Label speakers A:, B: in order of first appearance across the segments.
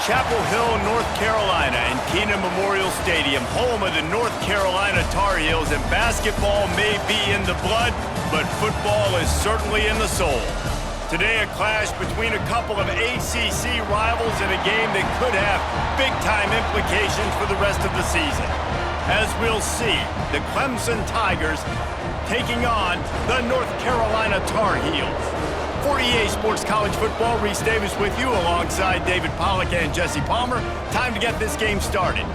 A: Chapel Hill, North Carolina, and Keenan Memorial Stadium, home of the North Carolina Tar Heels, and basketball may be in the blood, but football is certainly in the soul. Today, a clash between a couple of ACC rivals in a game that could have big-time implications for the rest of the season. As we'll see, the Clemson Tigers taking on the North Carolina Tar Heels. For EA Sports College Football, Reese Davis with you alongside David Pollack and Jesse Palmer. Time to get this game started.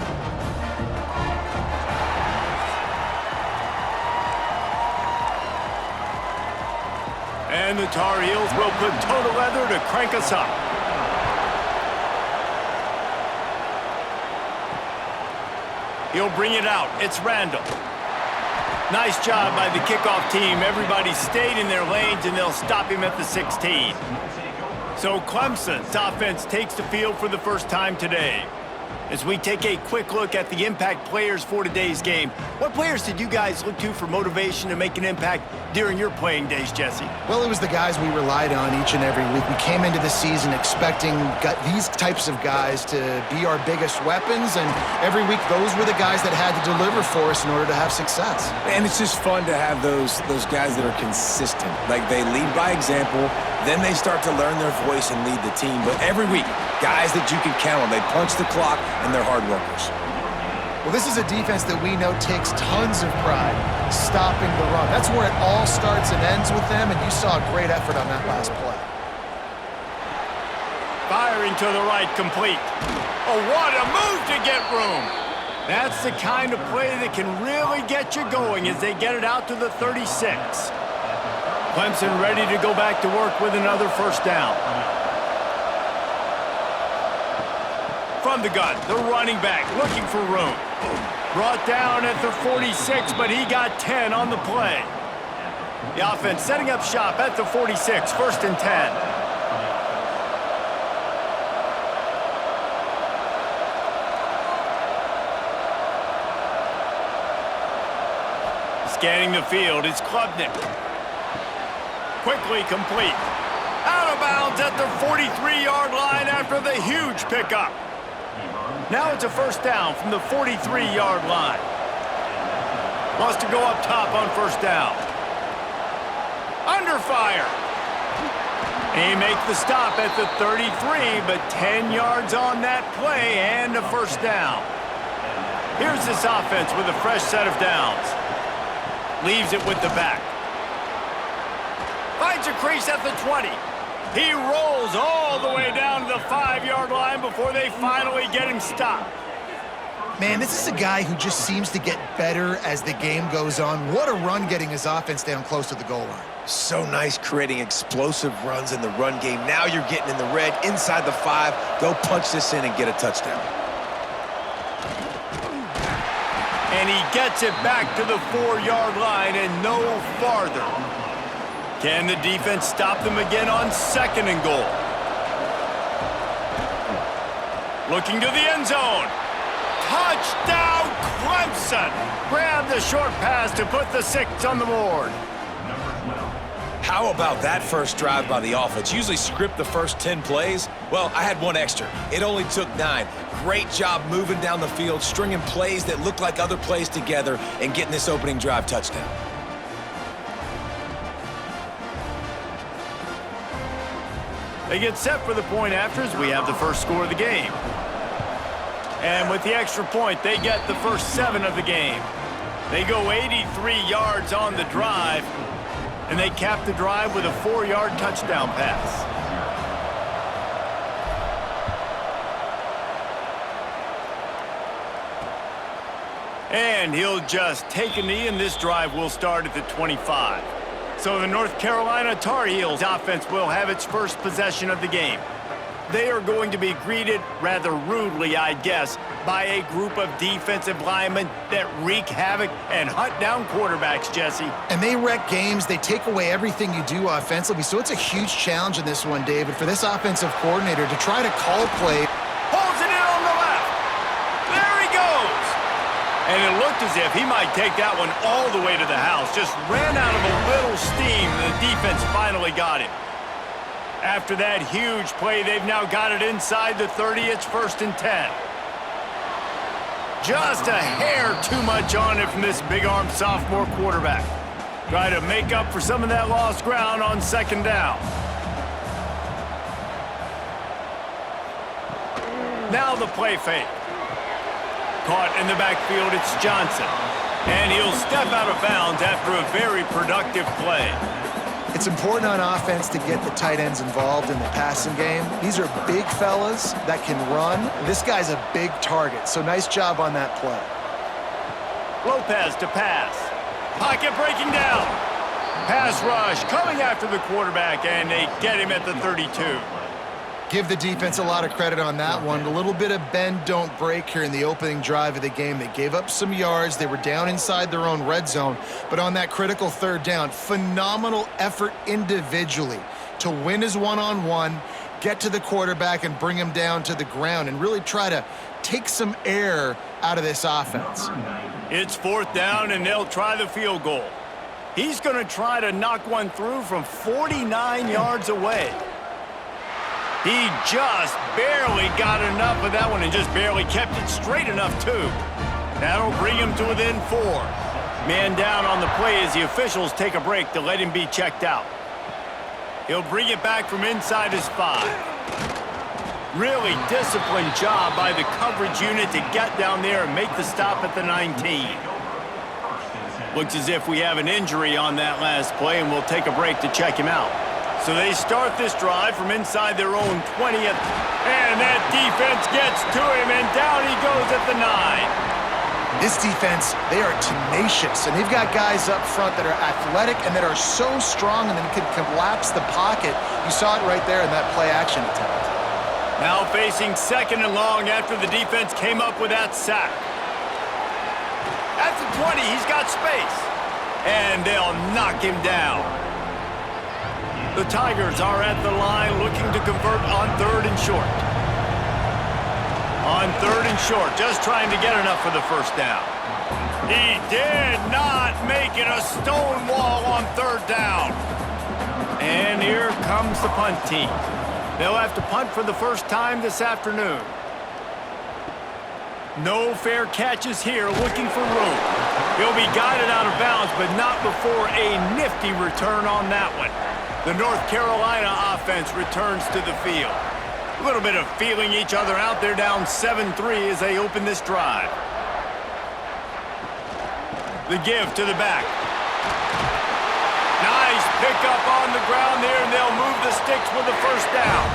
A: And the Tar Heels will put toe to leather to crank us up. He'll bring it out. It's Randall. Nice job by the kickoff team. Everybody stayed in their lanes, and they'll stop him at the 16. So Clemson's offense takes the field for the first time today. As we take a quick look at the impact players for today's game, what players did you guys look to for motivation to make an impact during your playing days, Jesse?
B: Well, it was the guys we relied on each and every week. We came into the season expecting these types of guys to be our biggest weapons, and every week those were the guys that had to deliver for us in order to have success.
C: And it's just fun to have those guys that are consistent. Like, they lead by example, then they start to learn their voice and lead the team. But every week, guys that you can count on. They punch the clock, and they're hard workers.
B: Well, this is a defense that we know takes tons of pride stopping the run. That's where it all starts and ends with them, and you saw a great effort on that last play.
A: Firing to the right, complete. Oh, what a move to get room. That's the kind of play that can really get you going as they get it out to the 36. Clemson ready to go back to work with another first down. From the gun, the running back looking for room. Brought down at the 46, but he got 10 on the play. The offense setting up shop at the 46, first and 10. Scanning the field, it's Klubnik. Quickly complete. Out of bounds at the 43-yard line after the huge pickup. Now it's a first down from the 43-yard line. Wants to go up top on first down. Under fire. He makes the stop at the 33, but 10 yards on that play and a first down. Here's this offense with a fresh set of downs. Leaves it with the back. Finds a crease at the 20. He rolls all the way down to the 5-yard line before they finally get him stopped.
B: Man, this is a guy who just seems to get better as the game goes on. What a run getting his offense down close to the goal line.
C: So nice creating explosive runs in the run game. Now you're getting in the red, inside the 5. Go punch this in and get a touchdown.
A: And he gets it back to the 4-yard line and no farther. Can the defense stop them again on second and goal? Looking to the end zone. Touchdown, Clemson! Grab the short pass to put the 6 on the board.
C: How about that first drive by the offense? Usually script the first 10 plays. Well, I had one extra. It only took 9. Great job moving down the field, stringing plays that look like other plays together, and getting this opening drive touchdown.
A: They get set for the point after as we have the first score of the game. And with the extra point, they get the first 7 of the game. They go 83 yards on the drive, and they cap the drive with a 4-yard touchdown pass. And he'll just take a knee, and this drive will start at the 25. So the North Carolina Tar Heels offense will have its first possession of the game. They are going to be greeted rather rudely, I guess, by a group of defensive linemen that wreak havoc and hunt down quarterbacks, Jesse.
B: And they wreck games. They take away everything you do offensively. So it's a huge challenge in this one, David, for this offensive coordinator to try to call play.
A: Pulls it in on the left. There he goes. And it looked as if he might take that one all the way to the house. Just ran out of a little steam, and the defense finally got him. After that huge play, they've now got it inside the 30. It's 1st and 10. Just a hair too much on it from this big-armed sophomore quarterback. Try to make up for some of that lost ground on 2nd down. Now the play fake. Caught in the backfield, it's Johnson. And he'll step out of bounds after a very productive play.
B: It's important on offense to get the tight ends involved in the passing game. These are big fellas that can run. This guy's a big target, so nice job on that play.
A: Lopez to pass. Pocket breaking down. Pass rush coming after the quarterback, and they get him at the 32.
B: Give the defense a lot of credit on that one. A little bit of bend, don't break here in the opening drive of the game. They gave up some yards. They were down inside their own red zone. But on that critical 3rd down, phenomenal effort individually to win his one-on-one, get to the quarterback and bring him down to the ground and really try to take some air out of this offense.
A: It's 4th down, and they'll try the field goal. He's going to try to knock one through from 49 yards away. He just barely got enough of that one and just barely kept it straight enough, too. That'll bring him to within 4. Man down on the play as the officials take a break to let him be checked out. He'll bring it back from inside his 5. Really disciplined job by the coverage unit to get down there and make the stop at the 19. Looks as if we have an injury on that last play, and we'll take a break to check him out. So they start this drive from inside their own 20th, and that defense gets to him, and down he goes at the 9.
B: This defense, they are tenacious, and they've got guys up front that are athletic and that are so strong and then can collapse the pocket. You saw it right there in that play-action attempt.
A: Now facing 2nd and long after the defense came up with that sack. At the 20, he's got space, and they'll knock him down. The Tigers are at the line looking to convert on 3rd and short. On 3rd and short, just trying to get enough for the 1st down. He did not make it a stone wall on 3rd down. And here comes the punt team. They'll have to punt for the first time this afternoon. No fair catches here, looking for room. He'll be guided out of bounds, but not before a nifty return on that one. The North Carolina offense returns to the field. A little bit of feeling each other out. They're down 7-3 as they open this drive. The give to the back. Nice pickup on the ground there, and they'll move the sticks with the 1st down.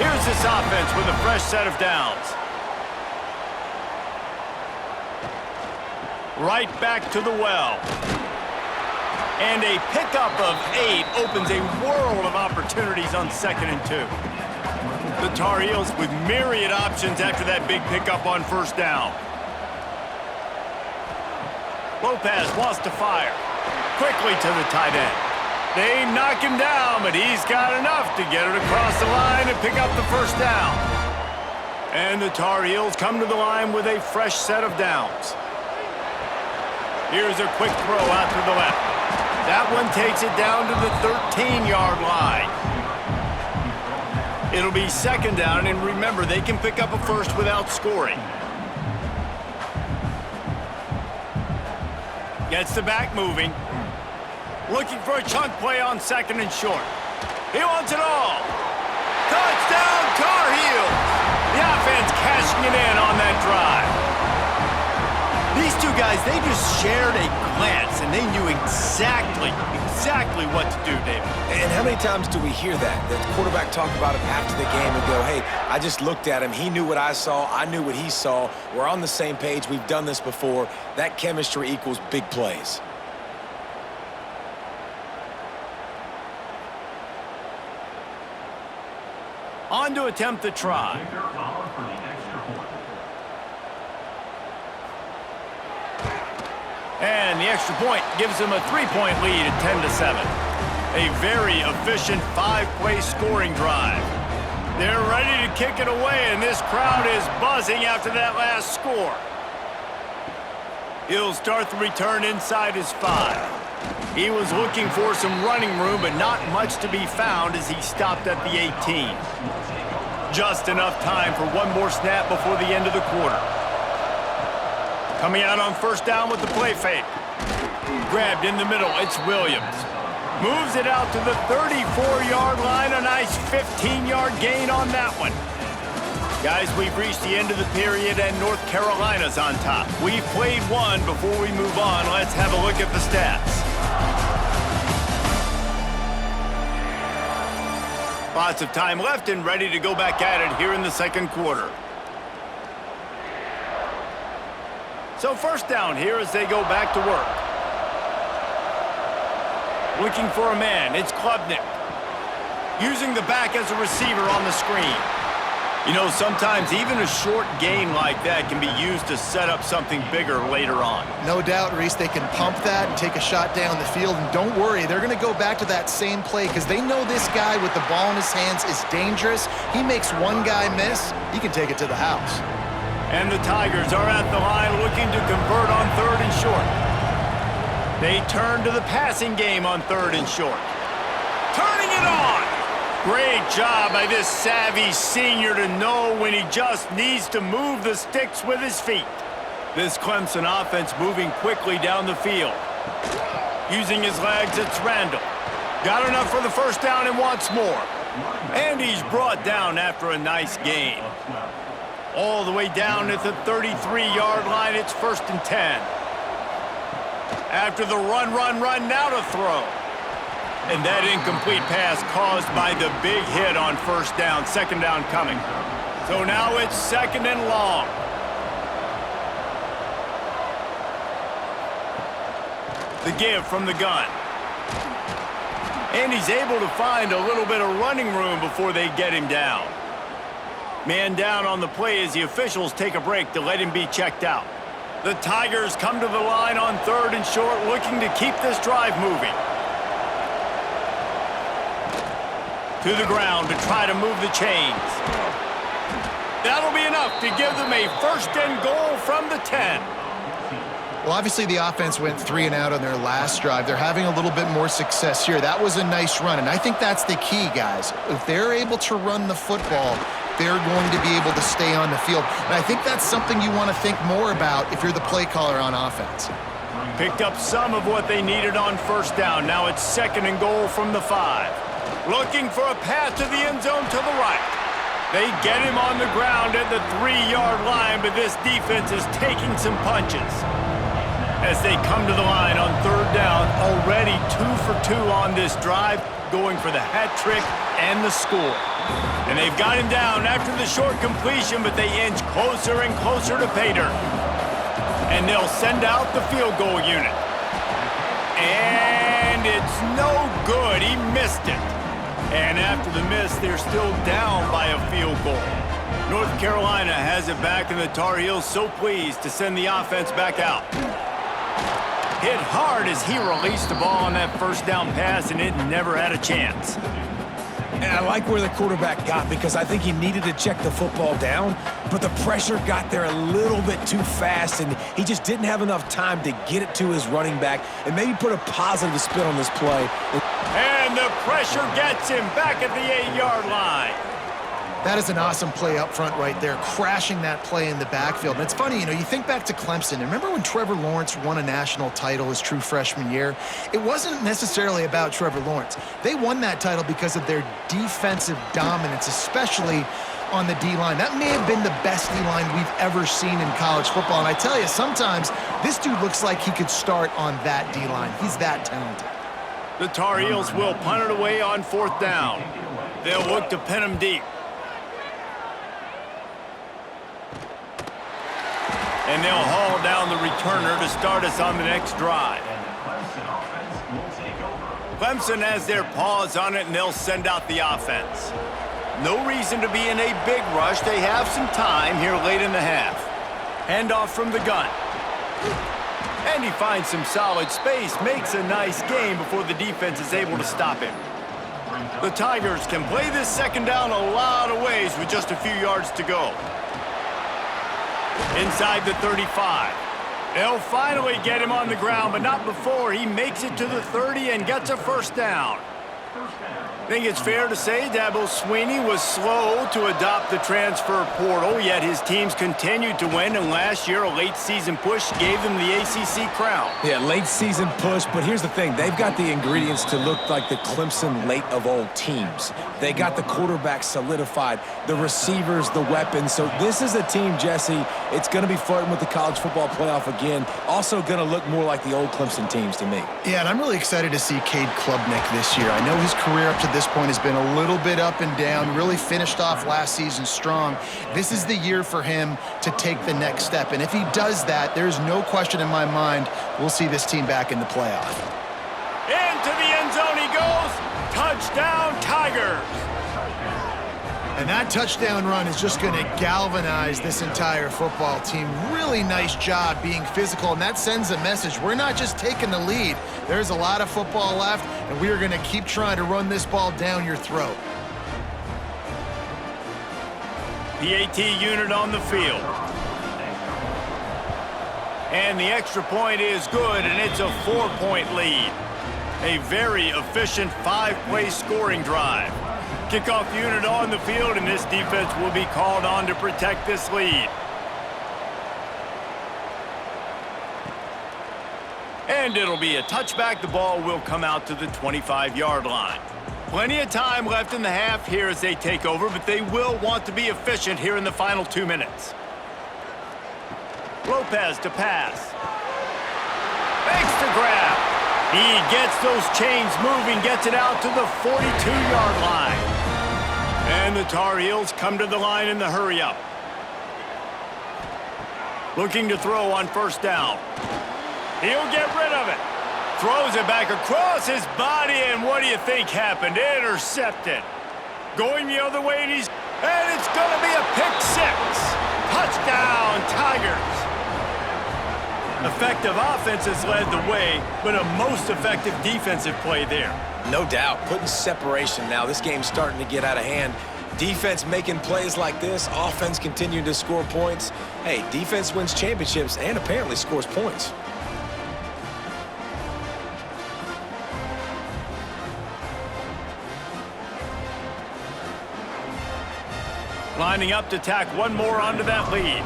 A: Here's this offense with a fresh set of downs. Right back to the well. And a pickup of 8 opens a world of opportunities on 2nd and 2. The Tar Heels with myriad options after that big pickup on 1st down. Lopez wants to fire. Quickly to the tight end. They knock him down, but he's got enough to get it across the line and pick up the 1st down. And the Tar Heels come to the line with a fresh set of downs. Here's a quick throw out to the left. That one takes it down to the 13-yard line. It'll be 2nd down, and remember, they can pick up a 1st without scoring. Gets the back moving. Looking for a chunk play on 2nd and short. He wants it all. Touchdown, Tar Heels! The offense cashing it in on that drive. These two guys, they just shared a glance, and they knew exactly what to do, David.
C: And how many times do we hear that? The quarterback talk about him after the game and go, hey, I just looked at him. He knew what I saw. I knew what he saw. We're on the same page. We've done this before. That chemistry equals big plays.
A: On to attempt the try. And the extra point gives them a 3-point lead at 10-7. A very efficient 5-play scoring drive. They're ready to kick it away, and this crowd is buzzing after that last score. He'll start the return inside his 5. He was looking for some running room, but not much to be found as he stopped at the 18. Just enough time for one more snap before the end of the quarter. Coming out on first down with the play fake. Grabbed in the middle, it's Williams. Moves it out to the 34-yard line, a nice 15-yard gain on that one. Guys, we've reached the end of the period and North Carolina's on top. We've played one. Before we move on, let's have a look at the stats. Lots of time left and ready to go back at it here in the second quarter. So first down here as they go back to work. Looking for a man, it's Klubnik. Using the back as a receiver on the screen. You know, sometimes even a short gain like that can be used to set up something bigger later on.
B: No doubt, Reese, they can pump that and take a shot down the field. And don't worry, they're going to go back to that same play because they know this guy with the ball in his hands is dangerous. He makes one guy miss, he can take it to the house.
A: And the Tigers are at the line looking to convert on third and short. They turn to the passing game on third and short. Turning it on! Great job by this savvy senior to know when he just needs to move the sticks with his feet. This Clemson offense moving quickly down the field. Using his legs, it's Randall. Got enough for the first down and wants more. And he's brought down after a nice gain. All the way down at the 33-yard line, it's first and 10. After the run, now to throw. And that incomplete pass caused by the big hit on first down. Second down coming. So now it's second and long. The give from the gun. And he's able to find a little bit of running room before they get him down. Man down on the play as the officials take a break to let him be checked out. The Tigers come to the line on third and short, looking to keep this drive moving. To the ground to try to move the chains. That'll be enough to give them a first and goal from the 10.
B: Well, obviously the offense went 3 and out on their last drive. They're having a little bit more success here. That was a nice run, and I think that's the key, guys. If they're able to run the football, they're going to be able to stay on the field. And I think that's something you want to think more about if you're the play caller on offense.
A: Picked up some of what they needed on first down. Now it's second and goal from the 5. Looking for a pass to the end zone to the right. They get him on the ground at the 3-yard line, but this defense is taking some punches. As they come to the line on third down, already 2 for 2 on this drive, going for the hat trick and the score. And they've got him down after the short completion, but they inch closer and closer to pay dirt. And they'll send out the field goal unit. And it's no good. He missed it. And after the miss, they're still down by a field goal. North Carolina has it back, and the Tar Heels so pleased to send the offense back out. Hit hard as he released the ball on that first down pass, and it never had a chance.
C: And I like where the quarterback got because I think he needed to check the football down, but the pressure got there a little bit too fast, and he just didn't have enough time to get it to his running back and maybe put a positive spin on this play.
A: And the pressure gets him back at the 8-yard line.
B: That is an awesome play up front right there, crashing that play in the backfield. And it's funny, you know, you think back to Clemson, and remember when Trevor Lawrence won a national title his true freshman year? It wasn't necessarily about Trevor Lawrence. They won that title because of their defensive dominance, especially on the D-line. That may have been the best D-line we've ever seen in college football. And I tell you, sometimes this dude looks like he could start on that D-line. He's that talented.
A: The Tar Heels will punt it away on fourth down. They'll look to pin him deep. And they'll haul down the returner to start us on the next drive. Clemson has their paws on it, and they'll send out the offense. No reason to be in a big rush. They have some time here late in the half. Handoff from the gun. And he finds some solid space, makes a nice game before the defense is able to stop him. The Tigers can play this second down a lot of ways with just a few yards to go. Inside the 35. They'll finally get him on the ground, but not before he makes it to the 30 and gets a first down. I think it's fair to say Dabo Swinney was slow to adopt the transfer portal, yet his teams continued to win, and last year a late-season push gave them the ACC crown.
C: Yeah, late-season push, but here's the thing. They've got the ingredients to look like the Clemson late-of-old teams. They got the quarterback solidified, the receivers, the weapons. So this is a team, Jesse, it's going to be flirting with the college football playoff again. Also going to look more like the old Clemson teams to me.
B: Yeah, and I'm really excited to see Cade Klubnik this year. I know his career up to this point has been a little bit up and down, really finished off last season strong. This is the year for him to take the next step, and if he does that, there's no question in my mind we'll see this team back in the playoff.
A: Into the end zone he goes. Touchdown, Tigers.
B: And that touchdown run is just going to galvanize this entire football team. Really nice job being physical, and that sends a message. We're not just taking the lead. There's a lot of football left, and we are going to keep trying to run this ball down your throat.
A: PAT unit on the field. And the extra point is good, and it's a 4-point lead. A very efficient 5-play scoring drive. Kickoff unit on the field, and this defense will be called on to protect this lead. And it'll be a touchback. The ball will come out to the 25-yard line. Plenty of time left in the half here as they take over, but they will want to be efficient here in the final 2 minutes. Lopez to pass. Makes the grab. He gets those chains moving, gets it out to the 42-yard line. And the Tar Heels come to the line in the hurry-up. Looking to throw on first down. He'll get rid of it. Throws it back across his body, and what do you think happened? Intercepted. Going the other way, and it's going to be a pick six. Touchdown, Tigers. Effective offense has led the way, but a most effective defensive play there.
C: No doubt. Putting separation now. This game's starting to get out of hand. Defense making plays like this. Offense continuing to score points. Hey, defense wins championships and apparently scores points.
A: Lining up to tack one more onto that lead.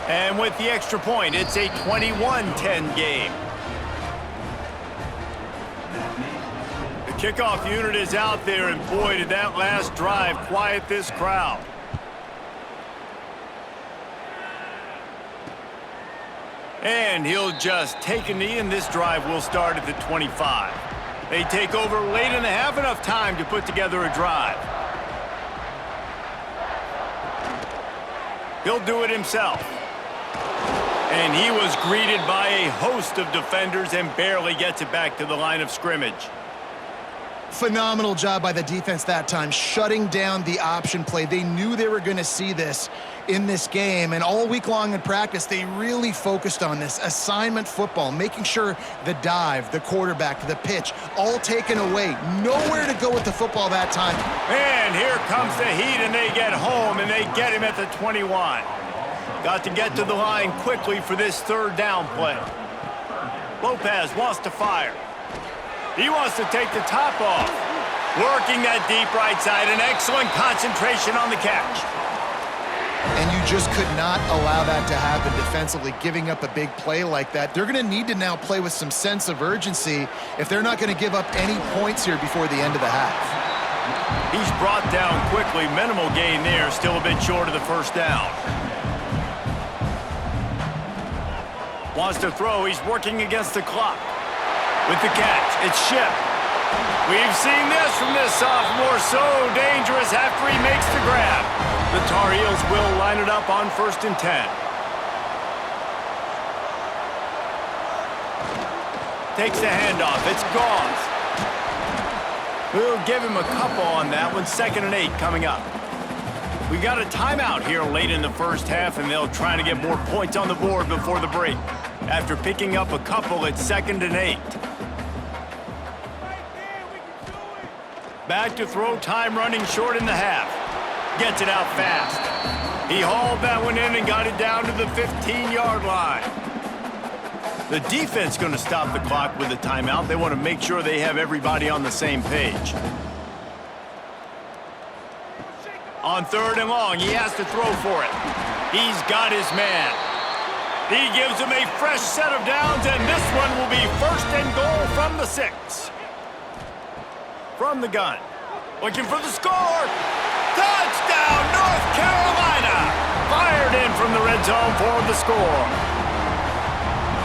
A: And with the extra point, it's a 21-10 game. The kickoff unit is out there, and boy, did that last drive quiet this crowd. And he'll just take a knee, and this drive will start at the 25. They take over late in the half, enough time to put together a drive. He'll do it himself. And he was greeted by a host of defenders and barely gets it back to the line of scrimmage.
B: Phenomenal job by the defense that time, shutting down the option play. They knew they were going to see this in this game, and all week long in practice, they really focused on this assignment football, making sure the dive, the quarterback, the pitch, all taken away. Nowhere to go with the football that time.
A: And here comes the heat, and they get home, and they get him at the 21. Got to get to the line quickly for this third down play. Lopez wants to fire. He wants to take the top off. Working that deep right side, an excellent concentration on the catch.
B: And you just could not allow that to happen defensively, giving up a big play like that. They're going to need to now play with some sense of urgency if they're not going to give up any points here before the end of the half.
A: He's brought down quickly. Minimal gain there, still a bit short of the first down. Wants to throw. He's working against the clock. With the catch, it's Ship. We've seen this from this sophomore, so dangerous after he makes the grab. The Tar Heels will line it up on 1st and 10. Takes the handoff, it's Gauze. We'll give him a couple on that one, 2nd and 8 coming up. We got a timeout here late in the first half, and they'll try to get more points on the board before the break. After picking up a couple, it's 2nd and 8. Back to throw, time running short in the half. Gets it out fast. He hauled that one in and got it down to the 15-yard line. The defense going to stop the clock with a timeout. They want to make sure they have everybody on the same page. On 3rd and long, he has to throw for it. He's got his man. He gives him a fresh set of downs, and this one will be 1st and goal from the 6. From the gun. Looking for the score. Touchdown, North Carolina! Fired in from the red zone for the score.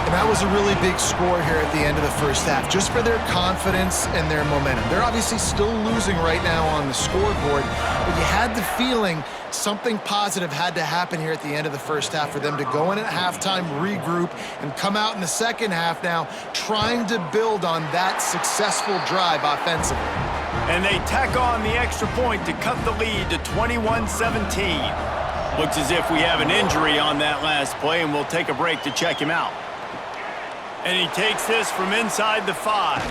B: And that was a really big score here at the end of the first half, just for their confidence and their momentum. They're obviously still losing right now on the scoreboard, but you had the feeling something positive had to happen here at the end of the first half for them to go in at halftime, regroup, and come out in the second half now trying to build on that successful drive offensively.
A: And they tack on the extra point to cut the lead to 21-17. Looks as if we have an injury on that last play, and we'll take a break to check him out. And he takes this from inside the 5.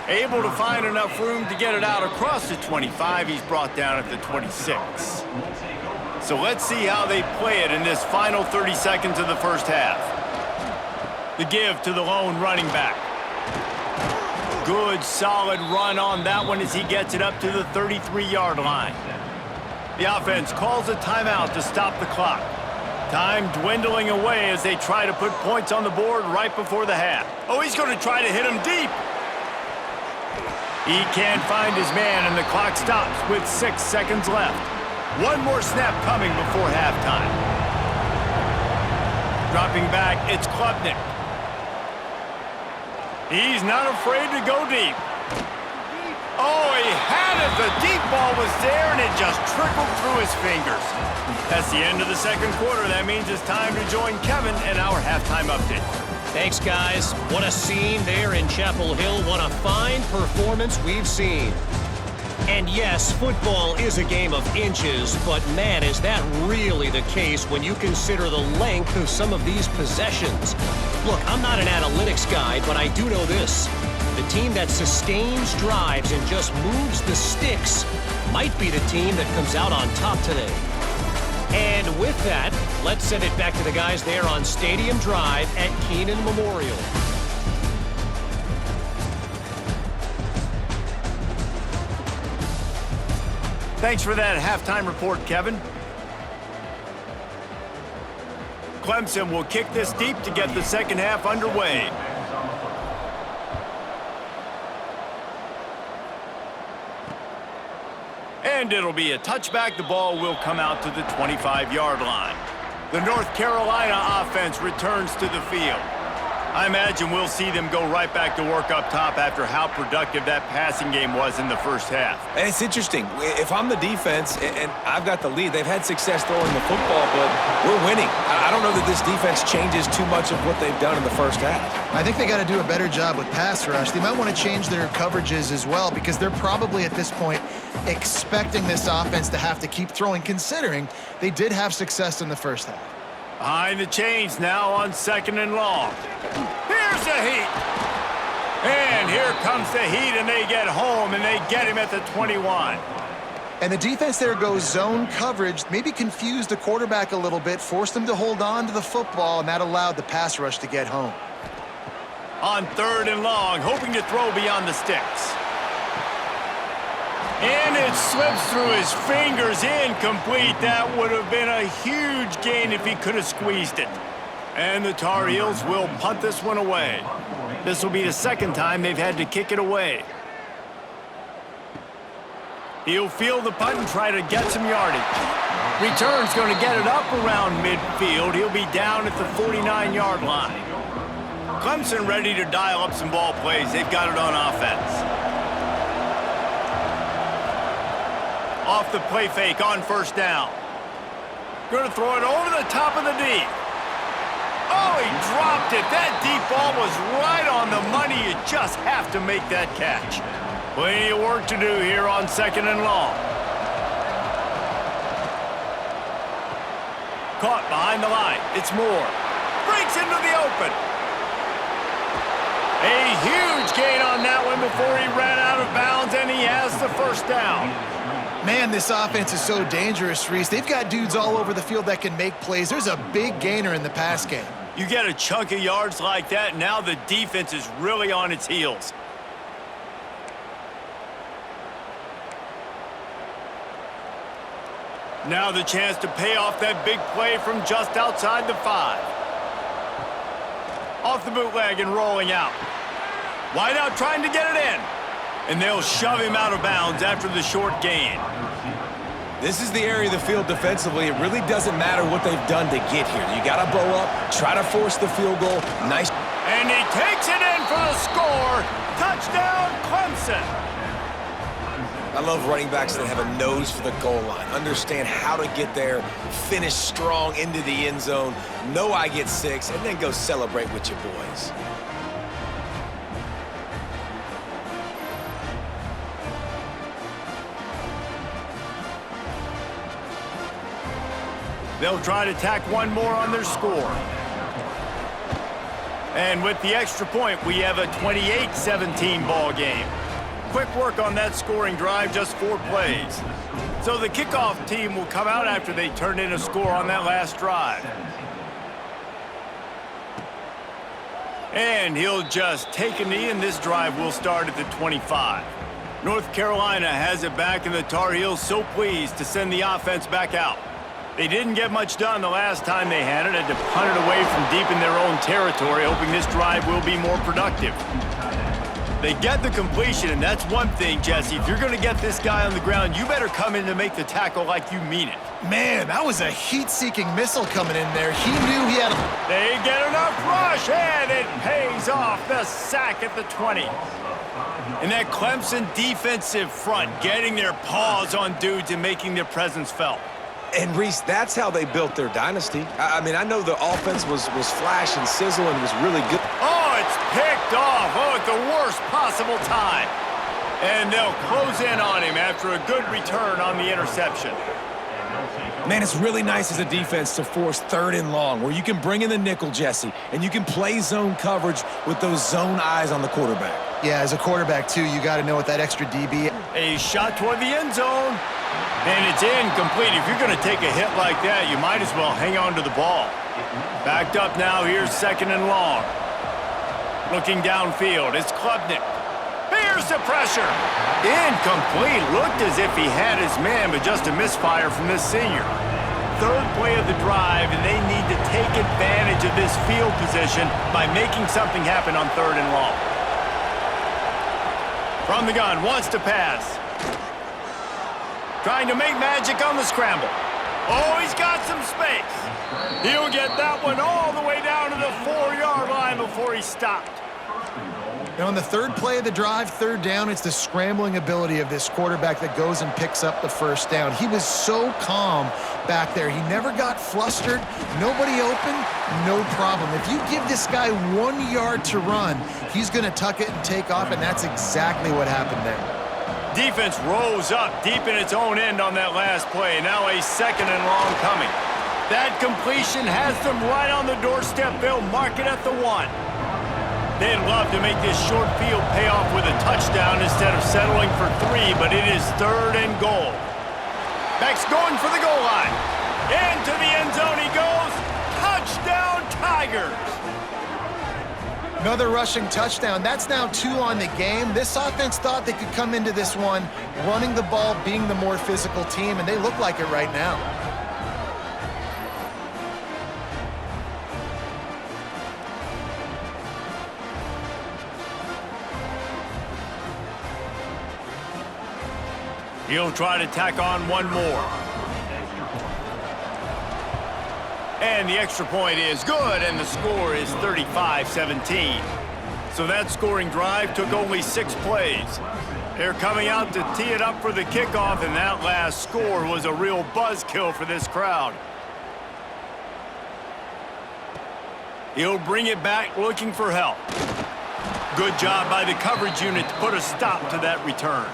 A: Able to find enough room to get it out across the 25. He's brought down at the 26. So let's see how they play it in this final 30 seconds of the first half. The give to the lone running back. Good, solid run on that one as he gets it up to the 33-yard line. The offense calls a timeout to stop the clock. Time dwindling away as they try to put points on the board right before the half. Oh, he's going to try to hit him deep. He can't find his man, and the clock stops with 6 seconds left. One more snap coming before halftime. Dropping back, it's Klubnik. He's not afraid to go deep. Oh, he had it. The deep ball was there, and it just trickled through his fingers. That's the end of the second quarter. That means it's time to join Kevin in our halftime update.
D: Thanks, guys. What a scene there in Chapel Hill. What a fine performance we've seen. And yes, football is a game of inches, but man, is that really the case when you consider the length of some of these possessions. Look, I'm not an analytics guy, but I do know this. The team that sustains drives and just moves the sticks might be the team that comes out on top today. And with that, let's send it back to the guys there on Stadium Drive at Keenan Memorial.
A: Thanks for that halftime report, Kevin. Clemson will kick this deep to get the second half underway. And it'll be a touchback. The ball will come out to the 25-yard line. The North Carolina offense returns to the field. I imagine we'll see them go right back to work up top after how productive that passing game was in the first half.
C: And it's interesting. If I'm the defense and I've got the lead, they've had success throwing the football, but we're winning. I don't know that this defense changes too much of what they've done in the first half.
B: I think they got to do a better job with pass rush. They might want to change their coverages as well because they're probably at this point expecting this offense to have to keep throwing, considering they did have success in the first half.
A: Behind the chains now on 2nd and long. Here's the heat. And here comes the heat, and they get home, and they get him at the 21.
B: And the defense there goes zone coverage, maybe confused the quarterback a little bit, forced him to hold on to the football, and that allowed the pass rush to get home.
A: On 3rd and long, hoping to throw beyond the sticks. And it slips through his fingers, incomplete. That would have been a huge gain if he could have squeezed it. And the Tar Heels will punt this one away. This will be the second time they've had to kick it away. He'll field the punt and try to get some yardage. Return's going to get it up around midfield. He'll be down at the 49-yard line. Clemson ready to dial up some ball plays. They've got it on offense. Off the play fake on 1st down. Going to throw it over the top of the D. Oh, he dropped it. That deep ball was right on the money. You just have to make that catch. Plenty of work to do here on 2nd and long. Caught behind the line. It's Moore. Breaks into the open. A huge gain on that one before he ran out of bounds, and he has the 1st down.
B: Man, this offense is so dangerous, Reese. They've got dudes all over the field that can make plays. There's a big gainer in the pass game.
A: You get a chunk of yards like that, now the defense is really on its heels. Now the chance to pay off that big play from just outside the 5. Off the bootleg and rolling out. Wide out trying to get it in. And they'll shove him out of bounds after the short gain.
C: This is the area of the field defensively. It really doesn't matter what they've done to get here. You got to bow up, try to force the field goal. Nice.
A: And he takes it in for the score. Touchdown, Clemson.
C: I love running backs that have a nose for the goal line. Understand how to get there, finish strong into the end zone, know I get 6, and then go celebrate with your boys.
A: They'll try to tack one more on their score. And with the extra point, we have a 28-17 ball game. Quick work on that scoring drive, just 4 plays. So the kickoff team will come out after they turn in a score on that last drive. And he'll just take a knee, and this drive will start at the 25. North Carolina has it back, and the Tar Heels so pleased to send the offense back out. They didn't get much done the last time they had it. Had to punt it away from deep in their own territory, hoping this drive will be more productive. They get the completion, and that's one thing, Jesse. If you're going to get this guy on the ground, you better come in to make the tackle like you mean it.
B: Man, that was a heat-seeking missile coming in there. He knew he had a...
A: They get enough rush, and it pays off. The sack at the 20. And that Clemson defensive front getting their paws on dudes and making their presence felt.
C: And, Reese, that's how they built their dynasty. I mean, I know the offense was flash and sizzle and was really good.
A: Oh, it's picked off. Oh, at the worst possible time. And they'll close in on him after a good return on the interception.
C: Man, it's really nice as a defense to force 3rd and long, where you can bring in the nickel, Jesse, and you can play zone coverage with those zone eyes on the quarterback.
B: Yeah, as a quarterback, too, you got to know what that extra DB...
A: A shot toward the end zone. And it's incomplete. If you're going to take a hit like that, you might as well hang on to the ball. Backed up now, here's 2nd and long. Looking downfield, it's Klubnik. Here's the pressure. Incomplete. Looked as if he had his man, but just a misfire from this senior. 3rd play of the drive, and they need to take advantage of this field position by making something happen on 3rd and long. From the gun, wants to pass. Trying to make magic on the scramble. Oh, he's got some space. He'll get that one all the way down to the 4-yard line before he stopped.
B: Now, on the 3rd play of the drive, 3rd down, it's the scrambling ability of this quarterback that goes and picks up the 1st down. He was so calm back there. He never got flustered. Nobody open, no problem. If you give this guy 1 yard to run, he's going to tuck it and take off, and that's exactly what happened there.
A: Defense rose up deep in its own end on that last play. Now a 2nd and long coming. That completion has them right on the doorstep. They'll mark it at the 1. They'd love to make this short field pay off with a touchdown instead of settling for 3, but it is 3rd and goal. Beck's going for the goal line. Into the end zone he goes. Touchdown, Tigers!
B: Another rushing touchdown. That's now 2 on the game. This offense thought they could come into this one running the ball, being the more physical team, and they look like it right now.
A: He'll try to tack on one more. And the extra point is good, and the score is 35-17. So that scoring drive took only 6 plays. They're coming out to tee it up for the kickoff, and that last score was a real buzzkill for this crowd. He'll bring it back looking for help. Good job by the coverage unit to put a stop to that return.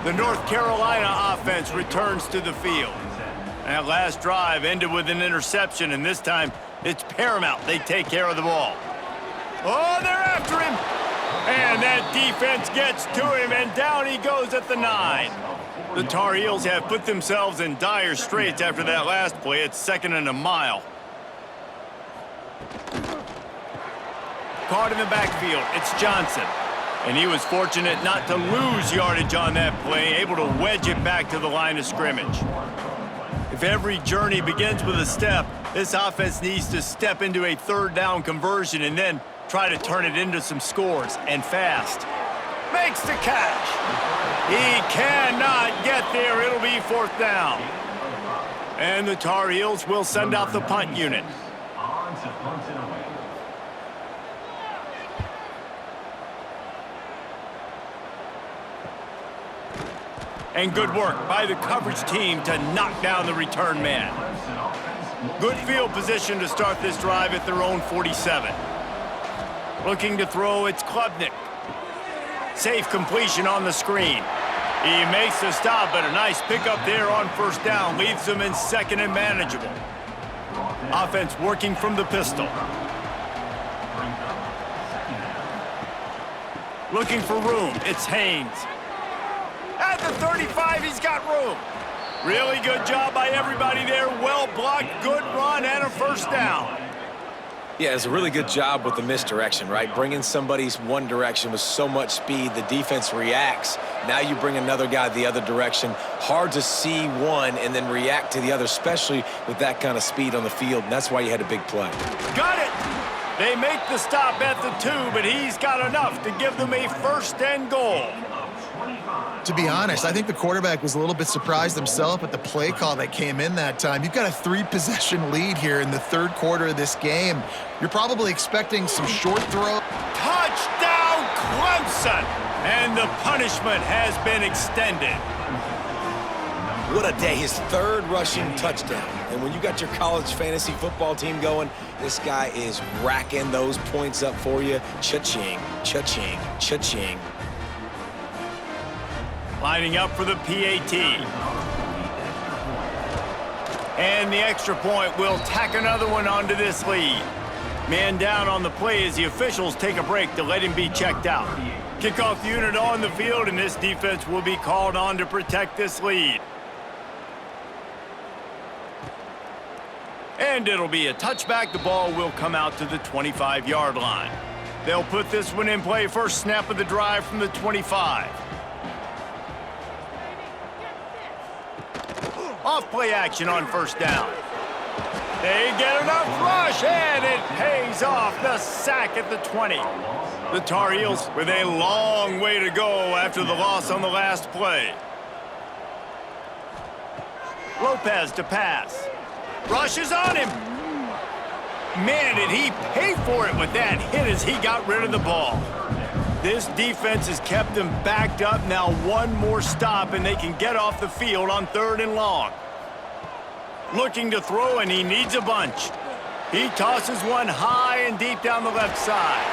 A: The North Carolina offense returns to the field. That last drive ended with an interception, and this time it's paramount they take care of the ball. Oh, they're after him! And that defense gets to him, and down he goes at the 9. The Tar Heels have put themselves in dire straits after that last play. It's 2nd and a mile. Caught in the backfield, it's Johnson. And he was fortunate not to lose yardage on that play, able to wedge it back to the line of scrimmage. If every journey begins with a step, this offense needs to step into a 3rd down conversion and then try to turn it into some scores, and fast. Makes the catch. He cannot get there. It'll be 4th down. And the Tar Heels will send out the punt unit. And good work by the coverage team to knock down the return man. Good field position to start this drive at their own 47. Looking to throw, it's Klubnik. Safe completion on the screen. He makes the stop, but a nice pickup there on 1st down. Leaves them in 2nd and manageable. Offense working from the pistol. Looking for room, it's Haynes. At the 35, he's got room. Really good job by everybody there. Well blocked, good run, and a 1st down.
C: Yeah, it's a really good job with the misdirection, right? Bringing somebody's one direction with so much speed, the defense reacts. Now you bring another guy the other direction. Hard to see one and then react to the other, especially with that kind of speed on the field, and that's why you had a big play.
A: Got it! They make the stop at the 2, but he's got enough to give them a 1st and goal.
B: To be honest, I think the quarterback was a little bit surprised himself at the play call that came in that time. You've got a 3-possession lead here in the 3rd quarter of this game. You're probably expecting some short throw.
A: Touchdown, Clemson! And the punishment has been extended.
C: What a day, his 3rd rushing touchdown. And when you got your college fantasy football team going, this guy is racking those points up for you. Cha-ching, cha-ching, cha-ching.
A: Lining up for the PAT. And the extra point will tack another one onto this lead. Man down on the play as the officials take a break to let him be checked out. Kickoff unit on the field, and this defense will be called on to protect this lead. And it'll be a touchback. The ball will come out to the 25-yard line. They'll put this one in play. First snap of the drive from the 25. Off-play action on 1st down. They get enough rush, and it pays off. The sack at the 20. The Tar Heels with a long way to go after the loss on the last play. Lopez to pass. Rushes on him. Man, did he pay for it with that hit as he got rid of the ball. This defense has kept them backed up. Now one more stop, and they can get off the field on 3rd and long. Looking to throw, and he needs a bunch. He tosses one high and deep down the left side.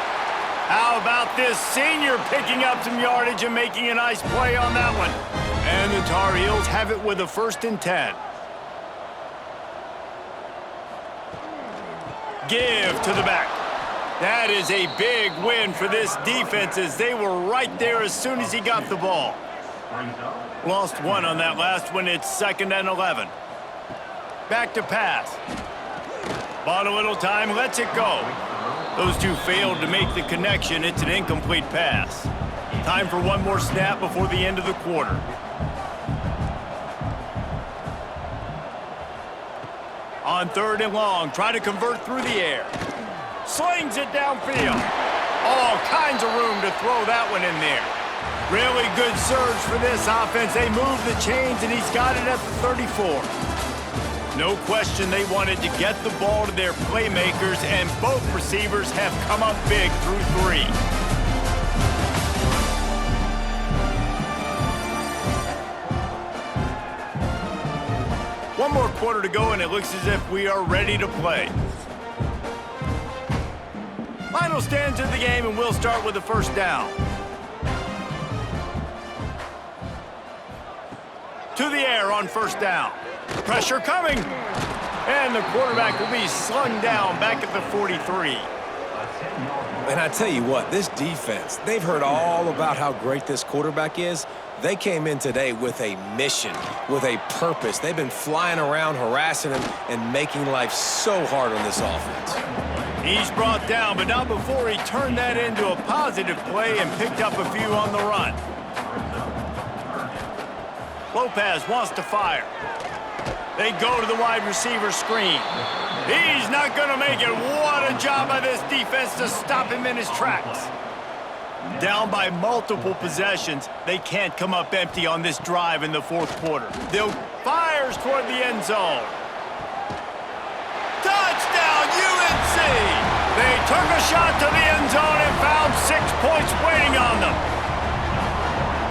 A: How about this senior picking up some yardage and making a nice play on that one? And the Tar Heels have it with a 1st and 10. Give to the back. That is a big win for this defense as they were right there as soon as he got the ball. Lost one on that last one. It's 2nd and 11. Back to pass. Bought a little time, lets it go. Those two failed to make the connection. It's an incomplete pass. Time for one more snap before the end of the quarter. On 3rd and long, try to convert through the air. Slings it downfield. All kinds of room to throw that one in there. Really good surge for this offense. They move the chains, and he's got it at the 34. No question they wanted to get the ball to their playmakers, and both receivers have come up big through 3. One more quarter to go, and it looks as if we are ready to play. Final stands of the game, and we'll start with the 1st down. To the air on 1st down. Pressure coming. And the quarterback will be slung down back at the 43.
C: And I tell you what, this defense, they've heard all about how great this quarterback is. They came in today with a mission, with a purpose. They've been flying around, harassing him, and making life so hard on this offense.
A: He's brought down, but not before he turned that into a positive play and picked up a few on the run. Lopez wants to fire. They go to the wide receiver screen. He's not going to make it. What a job by this defense to stop him in his tracks. Down by multiple possessions, they can't come up empty on this drive in the fourth quarter. They'll fires toward the end zone. Touchdown, UNC! They took a shot to the end zone and found 6 points waiting on them.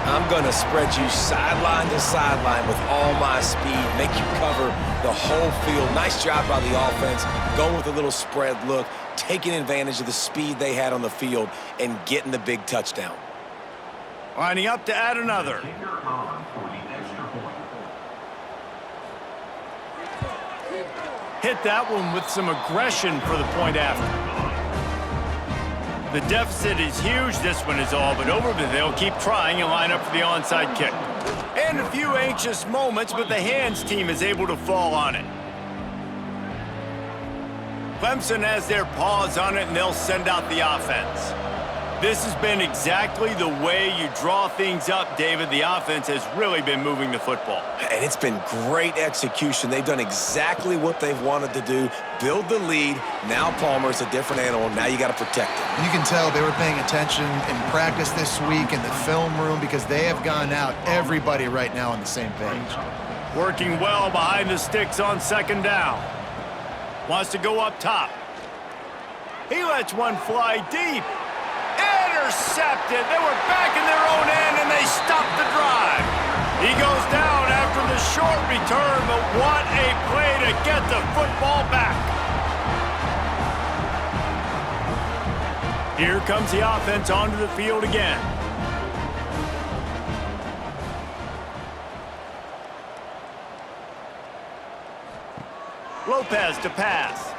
C: I'm going to spread you sideline to sideline with all my speed, make you cover the whole field. Nice job by the offense, going with a little spread look, taking advantage of the speed they had on the field and getting the big touchdown.
A: Lining up to add another. Hit that one with some aggression for the point after. The deficit is huge. This one is all but over, but they'll keep trying and line up for the onside kick. And a few anxious moments, but the hands team is able to fall on it. Clemson has their paws on it, and they'll send out the offense. This has been exactly the way you draw things up, David. The offense has really been moving the football.
C: And it's been great execution. They've done exactly what they've wanted to do, build the lead. Now Palmer's a different animal. Now you got to protect him.
B: You can tell they were paying attention in practice this week in the film room because they have gone out, everybody right now on the same page.
A: Working well behind the sticks on second down. Wants to go up top. He lets one fly deep. Intercepted. They were back in their own end, and they stopped the drive. He goes down after the short return, but what a play to get the football back. Here comes the offense onto the field again. Lopez to pass.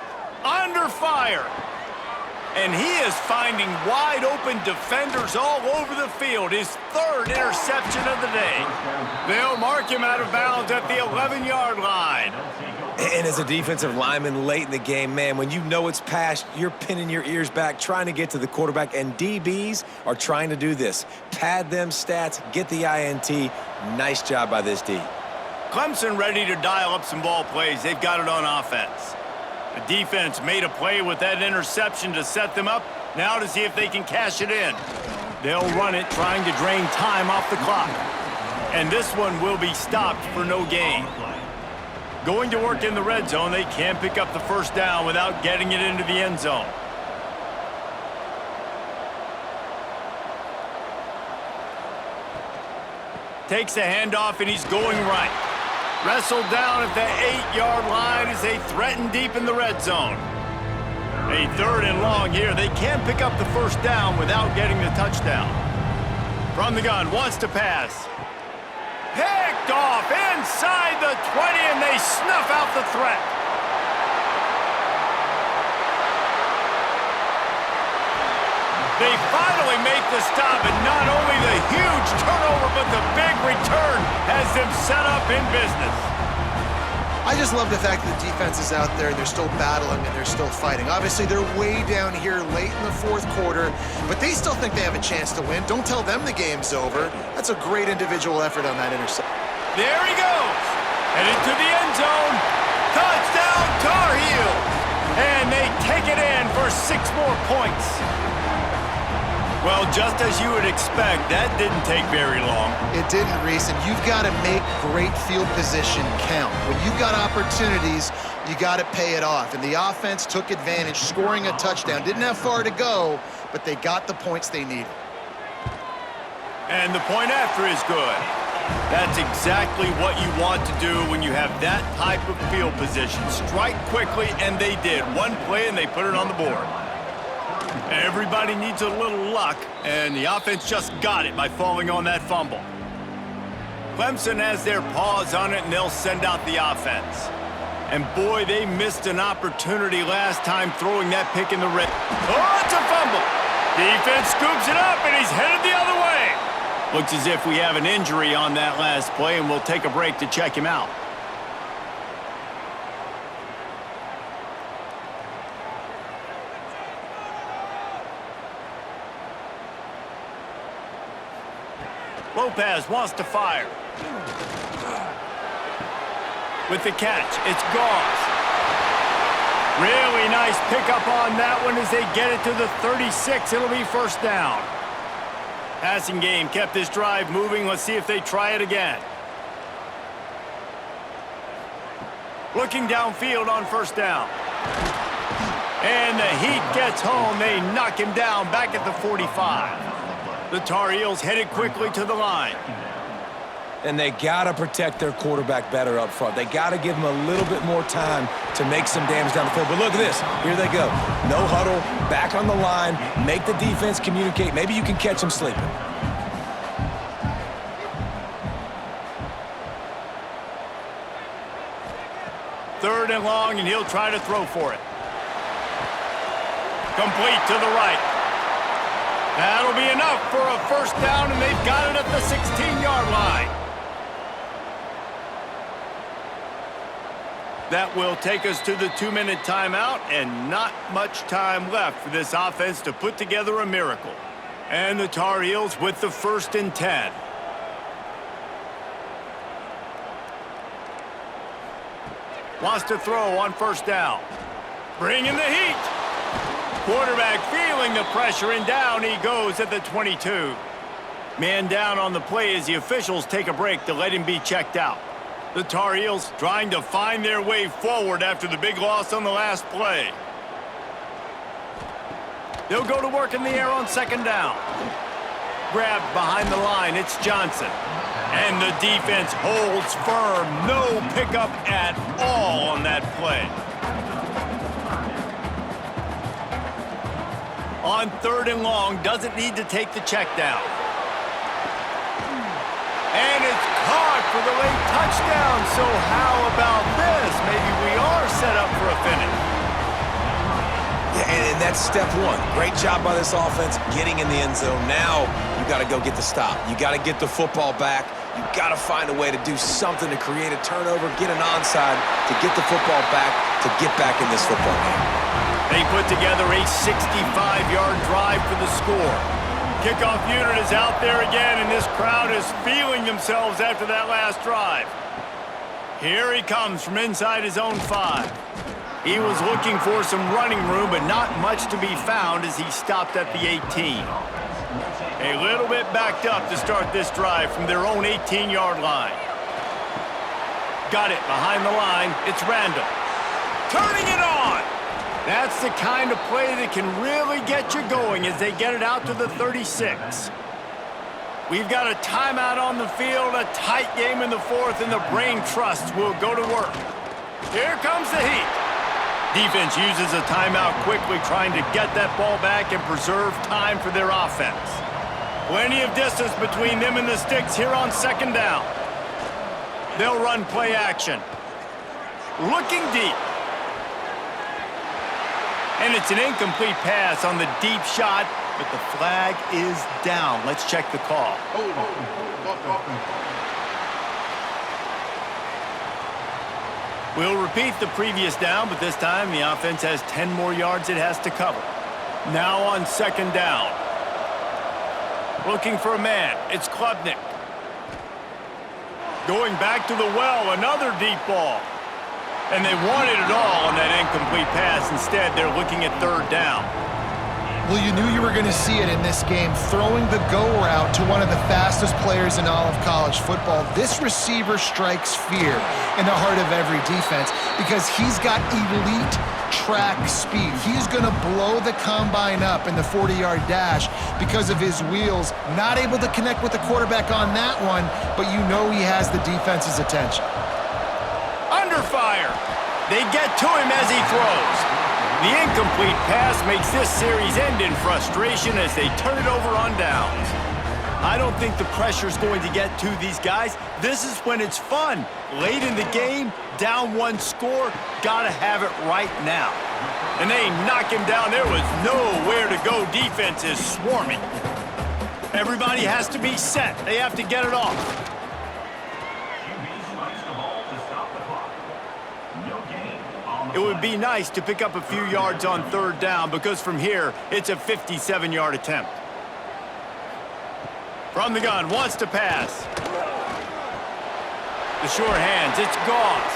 A: Under fire. And he is finding wide-open defenders all over the field. His third interception of the day. They'll mark him out of bounds at the 11-yard line.
C: And as a defensive lineman late in the game, man, when you know it's past, you're pinning your ears back, trying to get to the quarterback, and DBs are trying to do this. Pad them stats, get the INT. Nice job by this D.
A: Clemson ready to dial up some ball plays. They've got it on offense. The defense made a play with that interception to set them up. Now to see if they can cash it in. They'll run it, trying to drain time off the clock. And this one will be stopped for no gain. Going to work in the red zone, they can't pick up the first down without getting it into the end zone. Takes a handoff, and he's going right. Wrestled down at the 8-yard line as they threaten deep in the red zone. A third and long here. They can't pick up the first down without getting the touchdown. From the gun, wants to pass. Picked off inside the 20, and they snuff out the threat. They finally make the stop, and not only the huge turnover, but the big return has them set up in business.
B: I just love the fact that the defense is out there and they're still battling and they're still fighting. Obviously, they're way down here late in the fourth quarter, but they still think they have a chance to win. Don't tell them the game's over. That's a great individual effort on that interception.
A: There he goes. Headed to the end zone. Touchdown, Tar Heels. And they take it in for 6 more points. Well, just as you would expect, that didn't take very long.
B: It didn't, Reese, and you've got to make great field position count. When you've got opportunities, you got to pay it off. And the offense took advantage, scoring a touchdown. Didn't have far to go, but they got the points they needed.
A: And the point after is good. That's exactly what you want to do when you have that type of field position. Strike quickly, and they did. One play, and they put it on the board. Everybody needs a little luck, and the offense just got it by falling on that fumble. Clemson has their paws on it, and they'll send out the offense. And boy, they missed an opportunity last time throwing that pick in the red. Oh, it's a fumble. Defense scoops it up, and he's headed the other way. Looks as if we have an injury on that last play, and we'll take a break to check him out. Lopez wants to fire. With the catch, it's Goss. Really nice pickup on that one as they get it to the 36. It'll be first down. Passing game kept this drive moving. Let's see if they try it again. Looking downfield on first down. And the Heat gets home. They knock him down back at the 45. The Tar Heels headed quickly to the line.
C: And they got to protect their quarterback better up front. They got to give him a little bit more time to make some damage down the field. But look at this. Here they go. No huddle, back on the line, make the defense communicate. Maybe you can catch them sleeping.
A: Third and long, and he'll try to throw for it. Complete to the right. That'll be enough for a first down, and they've got it at the 16-yard line. That will take us to the 2-minute timeout, and not much time left for this offense to put together a miracle. And the Tar Heels with the 1st and 10. Wants to throw on first down. Bringing the heat. Quarterback feeling the pressure, and down he goes at the 22. Man down on the play as the officials take a break to let him be checked out. The Tar Heels trying to find their way forward after the big loss on the last play. They'll go to work in the air on second down. Grabbed behind the line, it's Johnson. And the defense holds firm. No pickup at all on that play. On third and long, doesn't need to take the check down. And it's caught for the late touchdown. So how about this? Maybe we are set up for a finish.
C: Yeah, and that's step one. Great job by this offense getting in the end zone. Now you got to go get the stop. You got to get the football back. You got to find a way to do something to create a turnover, get an onside, to get the football back, to get back in this football game.
A: They put together a 65-yard drive for the score. Kickoff unit is out there again, and this crowd is feeling themselves after that last drive. Here he comes from inside his own 5. He was looking for some running room, but not much to be found as he stopped at the 18. A little bit backed up to start this drive from their own 18-yard line. Got it behind the line. It's Randall. Turning it on! That's the kind of play that can really get you going as they get it out to the 36. We've got a timeout on the field, a tight game in the 4th, and the brain trust will go to work. Here comes the Heat. Defense uses a timeout quickly, trying to get that ball back and preserve time for their offense. Plenty of distance between them and the sticks here on second down. They'll run play action. Looking deep. And it's an incomplete pass on the deep shot, but the flag is down. Let's check the call. We'll repeat the previous down, but this time the offense has 10 more yards it has to cover. Now on second down. Looking for a man. It's Klubnik. Going back to the well, another deep ball. And they wanted it all on that incomplete pass. Instead, they're looking at third down.
B: Well, you knew you were going to see it in this game, throwing the go route to one of the fastest players in all of college football. This receiver strikes fear in the heart of every defense because he's got elite track speed. He's going to blow the combine up in the 40-yard dash because of his wheels. Not able to connect with the quarterback on that one, but you know he has the defense's attention.
A: Under fire. They get to him as he throws. The incomplete pass makes this series end in frustration as they turn it over on downs. I don't think the pressure's going to get to these guys. This is when it's fun. Late in the game, down one score, gotta have it right now. And they knock him down. There was nowhere to go. Defense is swarming. Everybody has to be set. They have to get it off. It would be nice to pick up a few yards on third down because from here, it's a 57-yard attempt. From the gun, wants to pass. The short hands, it's Goss.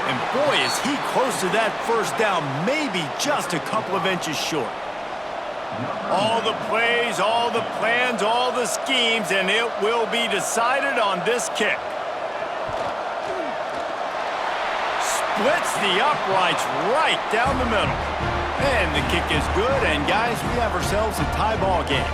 A: And boy, is he close to that first down, maybe just a couple of inches short. All the plays, all the plans, all the schemes, and it will be decided on this kick. Splits the uprights right down the middle. And the kick is good, and guys, we have ourselves a tie ball game.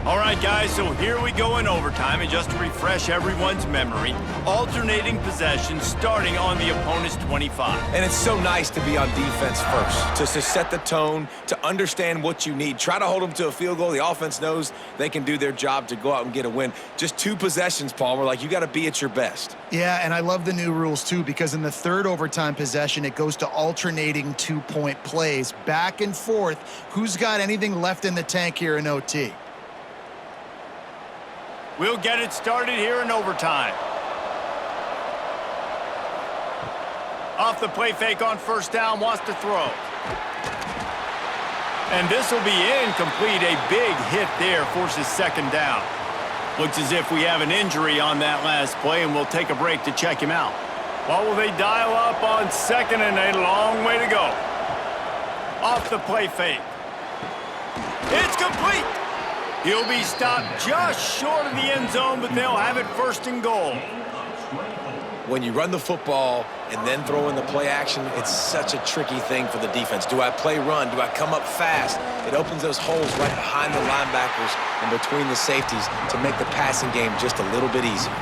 A: All right, guys, so here we go in overtime, and just to refresh everyone's memory, alternating possession starting on the opponent's 25.
C: And it's so nice to be on defense first, to set the tone, to understand what you need. Try to hold them to a field goal. The offense knows they can do their job to go out and get a win. Just 2 possessions, Palmer, like you got to be at your best.
B: Yeah, and I love the new rules, too, because in the third overtime possession, it goes to alternating 2-point plays, back and forth. Who's got anything left in the tank here in OT?
A: We'll get it started here in overtime. Off the play fake on first down, wants to throw. And this will be incomplete. A big hit there, forces second down. Looks as if we have an injury on that last play, and we'll take a break to check him out. What will they dial up on second, and a long way to go. Off the play fake. It's complete. He'll be stopped just short of the end zone, but they'll have it first and goal.
C: When you run the football and then throw in the play action, it's such a tricky thing for the defense. Do I play run? Do I come up fast? It opens those holes right behind the linebackers and between the safeties to make the passing game just a little bit easier.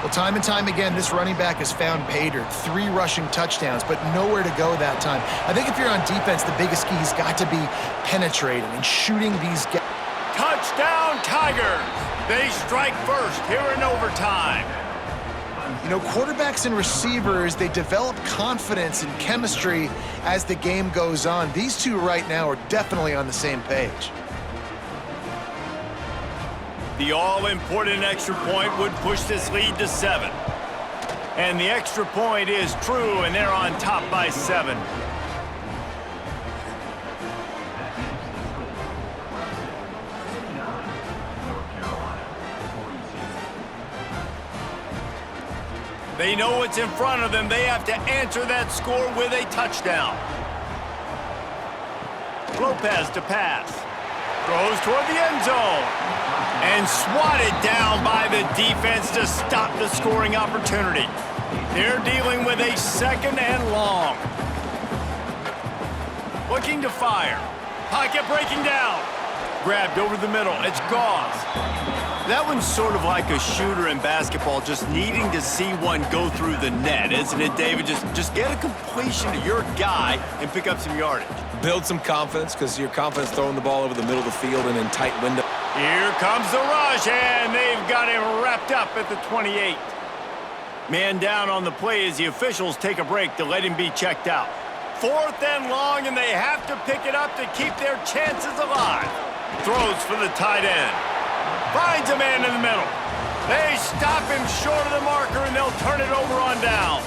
B: Well, time and time again, this running back has found pay dirt. 3 rushing touchdowns, but nowhere to go that time. I think if you're on defense, the biggest key has got to be penetrating and shooting these guys.
A: Touchdown, Tigers! They strike first here in overtime.
B: You know, quarterbacks and receivers, they develop confidence and chemistry as the game goes on. These two right now are definitely on the same page.
A: The all-important extra point would push this lead to 7. And the extra point is true, and they're on top by 7. They know what's in front of them. They have to answer that score with a touchdown. Lopez to pass. Throws toward the end zone. And swatted down by the defense to stop the scoring opportunity. They're dealing with a second and long. Looking to fire. Pocket breaking down. Grabbed over the middle. It's Goss. That one's sort of like a shooter in basketball, just needing to see one go through the net, isn't it, David? Just get a completion to your guy and pick up some yardage.
C: Build some confidence, because your confidence throwing the ball over the middle of the field and in tight window.
A: Here comes the rush, and they've got him wrapped up at the 28. Man down on the play as the officials take a break to let him be checked out. 4th and long, and they have to pick it up to keep their chances alive. Throws for the tight end. Finds a man in the middle. They stop him short of the marker, and they'll turn it over on downs.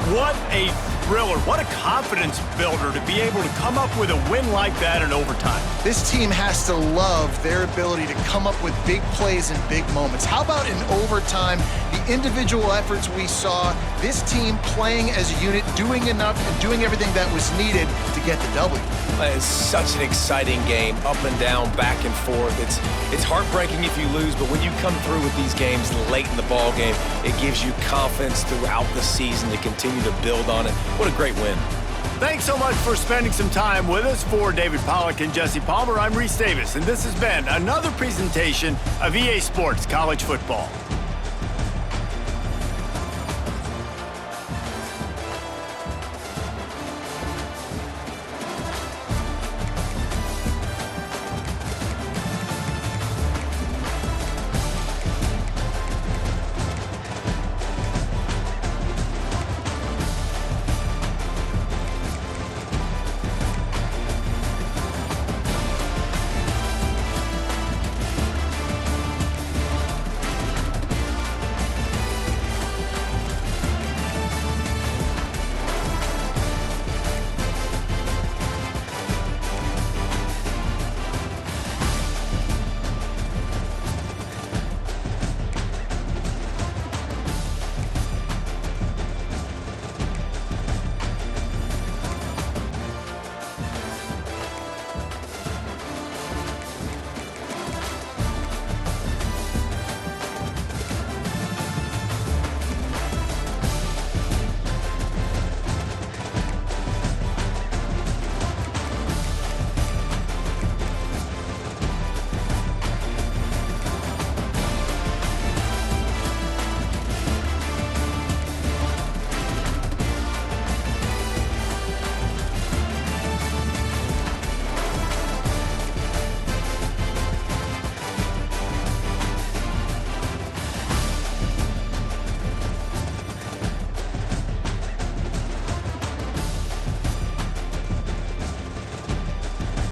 A: What a thriller. What a confidence builder to be able to come up with a win like that in overtime.
B: This team has to love their ability to come up with big plays and big moments. How about in overtime, the individual efforts we saw, this team playing as a unit, doing enough and doing everything that was needed to get the W.
C: It's such an exciting game, up and down, back and forth. It's heartbreaking if you lose, but when you come through with these games late in the ball game, it gives you confidence throughout the season to continue to build on it. What a great win.
A: Thanks so much for spending some time with us. For David Pollack and Jesse Palmer, I'm Reese Davis, and this has been another presentation of EA Sports College Football.